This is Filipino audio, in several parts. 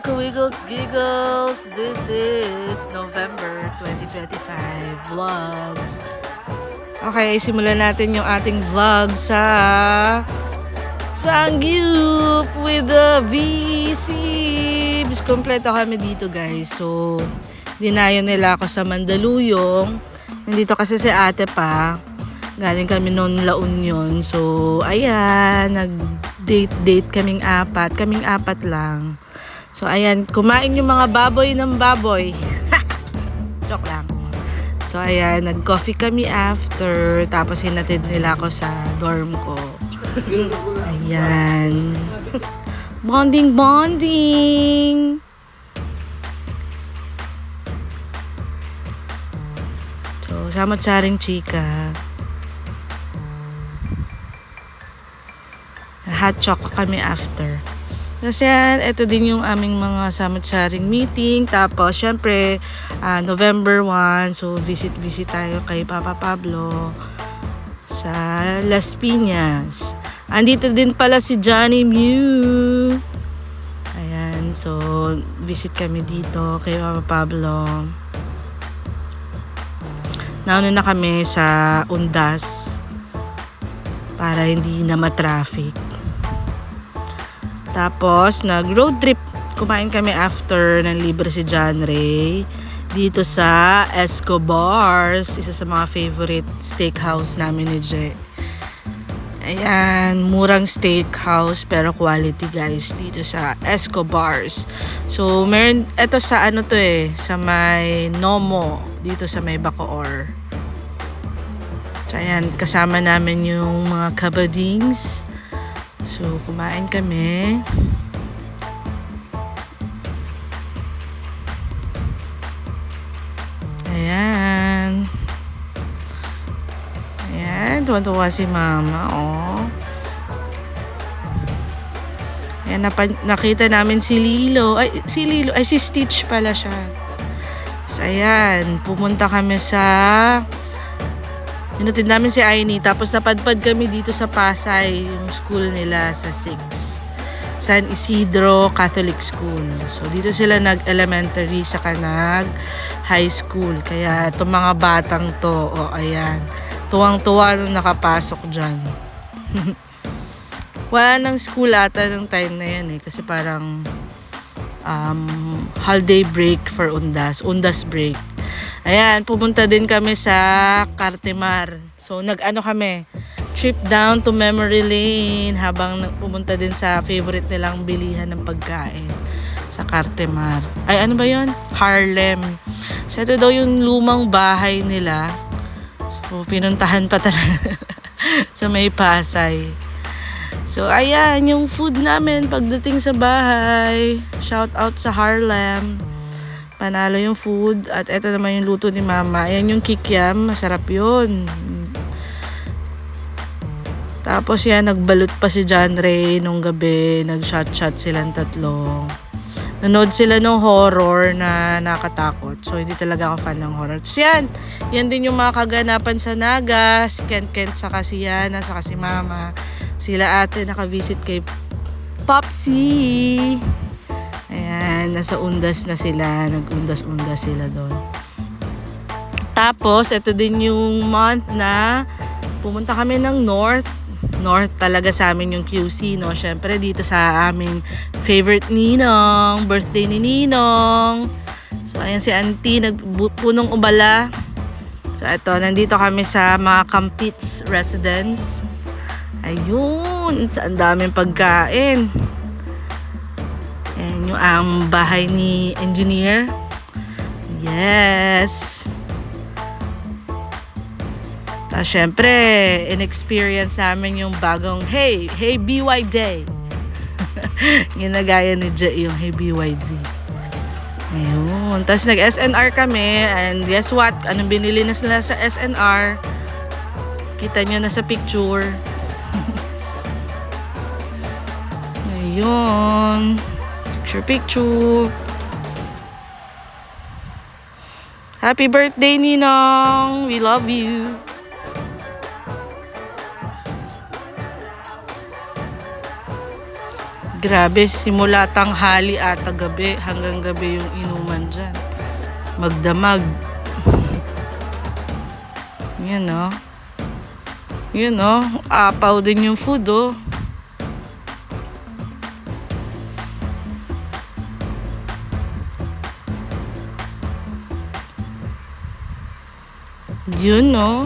Kawiggles Giggles! This is November 2025 vlogs. Okay, simulan natin yung ating vlog sa Sangyup with the VC. Bis kompleto kami dito, guys. So, dinayo nila ako sa Mandaluyong. Nandito kasi si ate pa. Galing kami noon La Union. So, ayan, nag-date kaming apat lang. So, ayan, kumain yung mga baboy ng baboy. Joke lang. So, ayan, nag-coffee kami after. Tapos, hinatid nila ako sa dorm ko. Ayan. Bonding! So, samot-saring chika. Hot choco kami after. Kasi ito din yung aming mga samot-saring meeting. Tapos, syempre, November 1. So, visit tayo kay Papa Pablo sa Las Piñas. Andito din pala si Johnny Mew. Ayan. So, visit kami dito kay Papa Pablo. Nauna na kami sa Undas para hindi na ma-traffic. Tapos, nag-road trip. Kumain kami after ng libre si John Ray. Dito sa Escobars. Isa sa mga favorite steakhouse namin ni Je. Ayan, murang steakhouse pero quality, guys. Dito sa Escobars. So, meron, eto sa ano to sa may Nomo. Dito sa may Bacoor. So, ayan, kasama namin yung mga kabadings. So, kumain kami. Ayan. Ayan, tuwan-tuwa si mama, oh. Ayan, nakita namin si Lilo. Si Stitch pala siya. So, ayan, pumunta kami sa... Hinatid namin si Aini, tapos napadpad kami dito sa Pasay, yung school nila sa 6. San Isidro Catholic School. So, dito sila nag-elementary, saka nag-high school. Kaya, itong mga batang to, ayan, tuwang-tuwa nung nakapasok dyan. Wala nang school ata ng time na yan kasi parang holiday break for Undas break. Ayan, pumunta din kami sa Cartimar. So, nag-ano kami, trip down to memory lane habang pumunta din sa favorite nilang bilihan ng pagkain sa Cartimar. Ay, ano ba yon? Harlem. So, ito daw yung lumang bahay nila. So, pinuntahan pa talaga sa may Pasay. So, ayan, yung food namin pagdating sa bahay. Shout out sa Harlem. Panalo yung food. At ito naman yung luto ni mama. Ayan yung kikiam. Masarap yun. Tapos yan, nagbalot pa si John Ray nung gabi. Nag-shot silang tatlo. Nanood sila ng horror na nakatakot. So, hindi talaga ako fan ng horror. So, yan. Yan din yung mga kaganapan sa Naga. Si Ken, saka si Yana, saka si mama. Sila ate naka-visit kay Popsi. Ayan, nasa Undas na sila. Nag-undas sila doon. Tapos, ito din yung month na pumunta kami ng North. North talaga sa amin yung QC, no? Syempre, dito sa aming favorite ninong. Birthday ni Ninong. So, ayan si auntie, nagpunong ubala. So, ito, nandito kami sa mga Campits residence. Ayun, ang daming pagkain. Ayan yung bahay ni engineer. Yes. Tapos syempre, in-experience namin yung bagong Hey BY Day. Ginagaya ni Jay yung Hey BYZ. Ayun. Tapos nag-SNR kami. And guess what? Anong binili na sila sa SNR? Kita nyo na sa picture. Ayun. Picture. Happy birthday, Ninong! We love you! Grabe, simula tanghali ata gabi hanggang gabi yung inuman dyan. Magdamag. Yan o. Yun o. Apaw din yung food o. Yun o.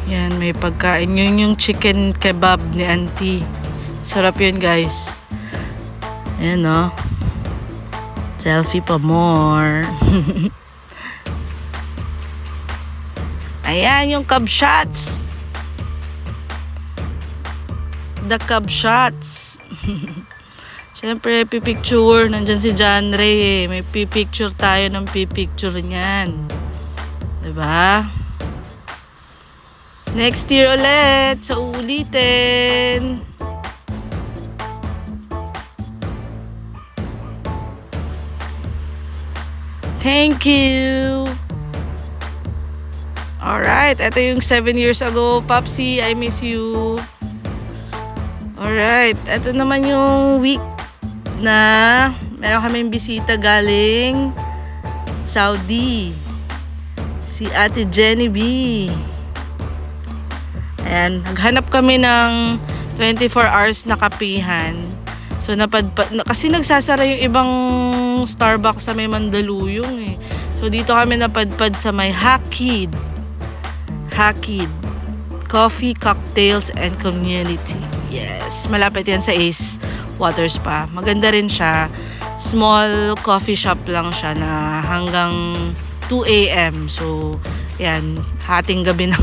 Yan, may pagkain. Yun yung chicken kebab ni auntie. Sarap yun, guys. Ayan o. Selfie pa more. Ayan yung cub shots. The cub shots. Siyempre, pipicture. Nandyan si John Ray eh. May pipicture tayo ng pipicture niyan. Diba? Next year ulit. So, ulitin. Thank you. Alright, ito yung 7 years ago. Popsy, I miss you. Alright, ito naman yung week na meron kaming bisita galing Saudi. Si Ate Jenny B. Ayan, naghanap kami ng 24 hours na kapihan. So, kasi nagsasara yung ibang Starbucks sa may Mandaluyong eh. So, dito kami napadpad sa may Hakid. Coffee, Cocktails, and Community. Yes, malapit yan sa Ace Water Spa. Maganda rin siya. Small coffee shop lang siya na hanggang 2 a.m. So, yan, hating gabi na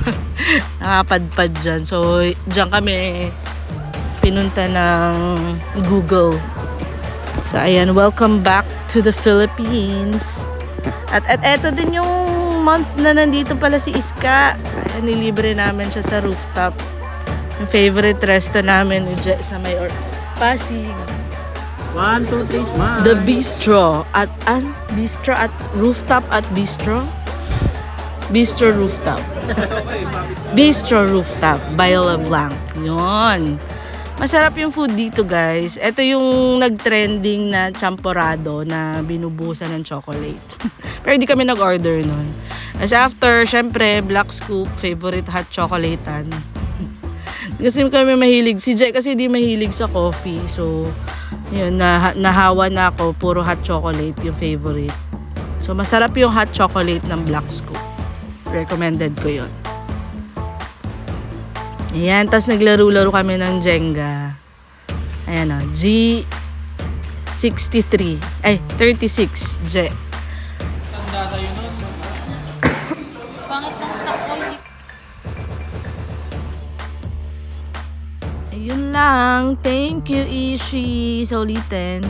nakapadpad dyan. So, dyan kami pinunta ng Google. So, ayan, welcome back to the Philippines. At eto din yung month na nandito pala si Iska. Ayan, nilibre namin siya sa rooftop. Yung favorite resto namin sa may Pasig. 1, 2, 3, smile. The Bistro at Rooftop at Bistro. Bistro Rooftop. Bistro Rooftop by LeBlanc. Yun. Masarap yung food dito, guys. Ito yung nag-trending na champorado na binubusan ng chocolate. Pero hindi kami nag-order nun. As after, syempre, Black Scoop, favorite hot chocolatean. Kasi kami mahilig. Si Jay kasi di mahilig sa coffee. So, yun, nahawa na ako. Puro hot chocolate yung favorite. So, masarap yung hot chocolate ng Black Scoop. Recommended ko yun. Ayan, tapos naglaro-laro kami ng Jenga. Ayan o, G63. Ay, 36. J. Tanda sa'yo nun. Pangit ng stock ko, hindi. Ayun lang. Thank you, Ishi. Sa ulitin.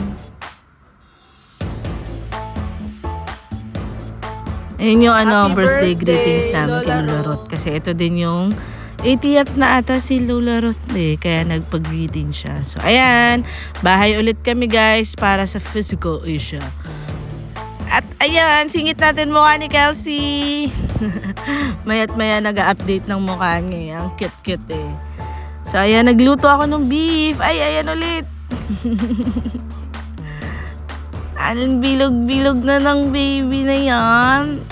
Ayun yung Happy birthday birthday, greetings namin kay Lola Lola Rot. Kasi ito din yung 80th na ata si Lola Rot eh. Kaya nagpag-greeting siya. So, ayan. Bahay ulit kami, guys, para sa physical Asia. At ayan, singit natin mukha ni Kelsey. Maya't maya nag-update ng mukha niya. Ang cute-cute eh. So, ayan, nagluto ako ng beef. Ay, ayan ulit. Anong bilog-bilog na ng baby na yan.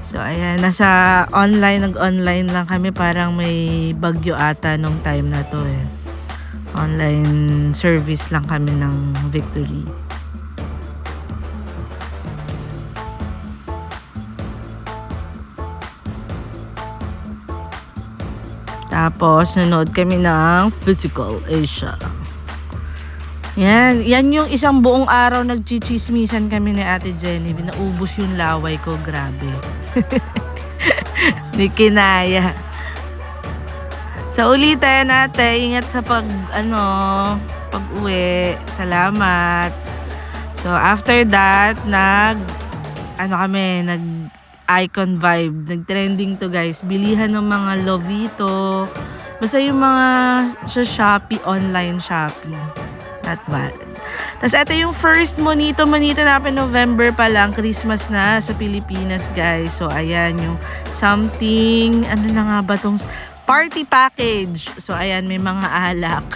So, ayan, nag-online lang kami. Parang may bagyo ata nung time na to eh. Online service lang kami ng Victory. Tapos, nanood kami ng Physical Asia. Yan yung isang buong araw nagchichismisan kami ni Ate Jenny. Naubos yung laway ko, grabe. Di kinaya. Sa ulitin natin, ingat sa pag-uwi. Salamat. So, after that, nag-icon vibe. Nag-trending to, guys. Bilihan ng mga Lovito. Basta yung mga sa Shopee, online Shopee. Not bad. Tapos ito yung first monito namin November pa lang. Christmas na sa Pilipinas, guys. So, ayan yung something, ano na nga ba tong party package. So ayan, may mga alak.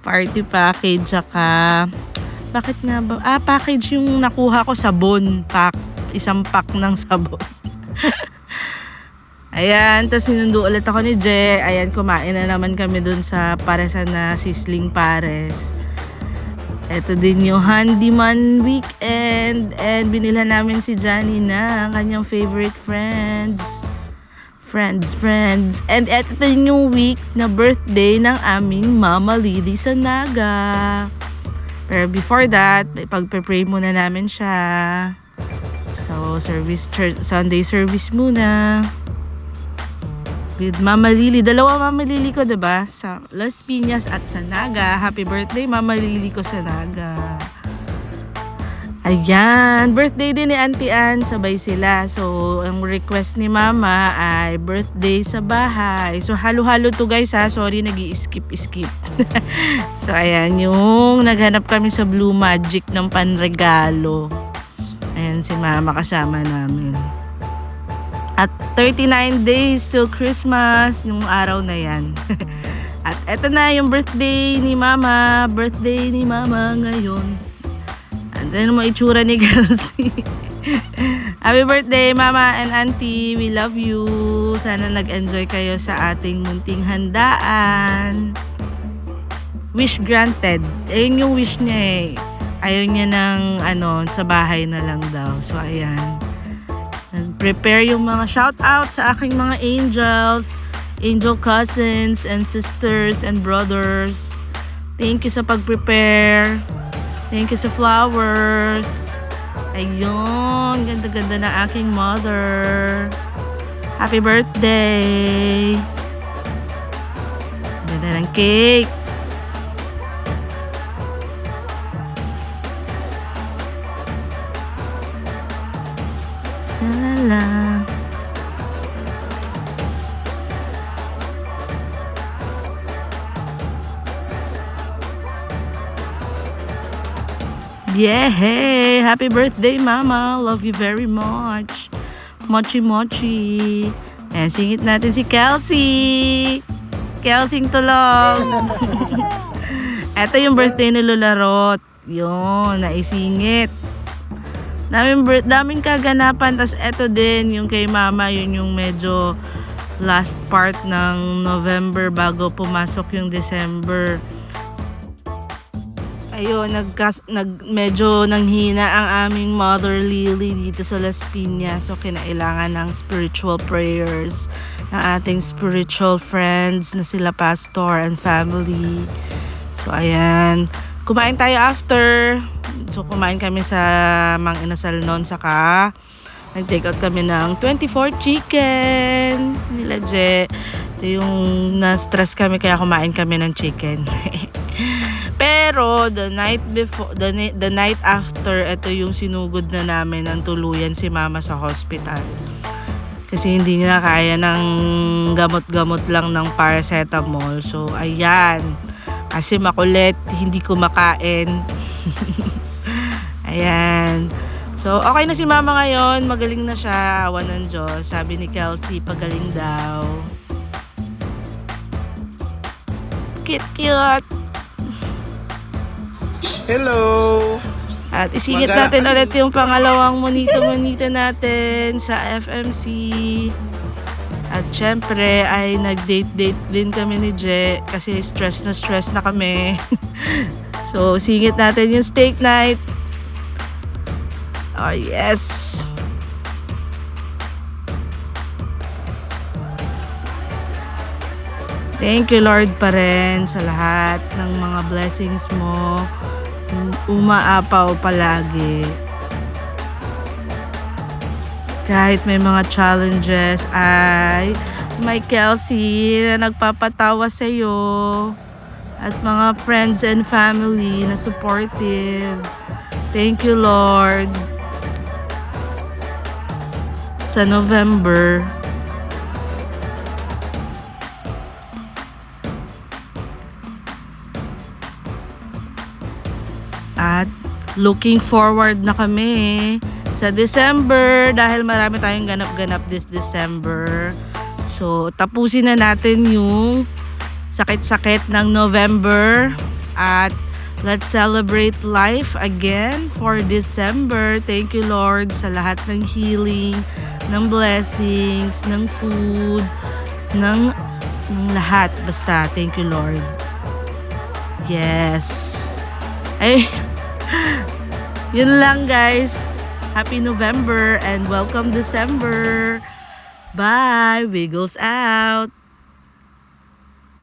Party package, saka bakit nga ba? Package yung nakuha ko, sabon pack. Isang pack ng sabon. Ayan, tapos sinundo ulit ako ni Je. Ayan, kumain na naman kami dun sa paresan na Sisling Pares. Ito din yung handyman weekend. And binilhan namin si Johnny na kanyang favorite friends. Friends. And ito din yung week na birthday ng aming Mama Lily sa Naga. Pero before that, ipagpe-pray muna namin siya. So, Sunday service muna. With Mama Lily. Dalawa Mama Lily ko, diba? Sa Las Piñas at sa Naga. Happy birthday, Mama Lily ko sa Naga. Ayan. Birthday din ni Auntie Ann. Sabay sila. So, ang request ni Mama ay birthday sa bahay. So, halo-halo to guys ha. Sorry, nag-i-skip. So, ayan. Yung naghanap kami sa Blue Magic ng panregalo. Ayan si Mama kasama namin. At 39 days till Christmas nung araw na yan. At eto na yung birthday ni Mama. Birthday ni Mama ngayon. And then mo itsura ni Kelsey. Happy birthday Mama and Auntie. We love you. Sana nag-enjoy kayo sa ating munting handaan. Wish granted. Ayun yung wish niya eh. Ayaw niya ng sa bahay na lang daw. So ayan. Prepare yung mga shout out sa aking mga angels, angel cousins and sisters and brothers. Thank you sa pag-prepare. Thank you sa flowers. Ayun, ganda-ganda na aking mother. Happy birthday. Ganda ng cake. La la la. Yeah, hey, happy birthday Mama. Love you very much. Mochi. Ayan, singit natin si Kelsey. Kelsey tulong. Ito yung birthday ni Lola Rot. Yun, naisingit. Daming kaganapan. Tas eto din, yung kay Mama, yun yung medyo last part ng November bago pumasok yung December. Ayun, medyo nanghina ang aming Mother Lily dito sa Las Piñas. So, kinailangan ng spiritual prayers ng ating spiritual friends na sila pastor and family. So, ayan. Kumain tayo after. So, kumain kami sa Mang Inasal noon. Saka, nag-take out kami ng 24 chicken nila Je. Ito yung na-stress kami kaya kumain kami ng chicken. Pero the night after, ito yung sinugod na namin ng tuluyan si Mama sa hospital. Kasi hindi niya kaya ng gamot-gamot lang ng paracetamol. So, ayan. Kasi makulit, hindi kumakain. Ayan. So, okay na si Mama ngayon. Magaling na siya. Awan ng Diyos. Sabi ni Kelsey, pagaling daw. Cute. Hello! At isingit natin ulit yung pangalawang monito-monito natin sa FMC. At syempre ay nag-date din kami ni Je kasi stress na kami. So singit natin yung steak night. Oh yes! Thank you Lord pa rin sa lahat ng mga blessings mo. Umaapaw palagi. Kahit may mga challenges ay may Kelsey na nagpapatawa sa iyo at mga friends and family na supportive. Thank you Lord. Sa November, at looking forward na kami sa December dahil marami tayong ganap-ganap this December. So, tapusin na natin yung sakit-sakit ng November at let's celebrate life again for December. Thank you, Lord, sa lahat ng healing, ng blessings, ng food, ng lahat. Basta, thank you, Lord. Yes. Ay, yun lang, guys. Happy November and welcome December. Bye. Wiggles out.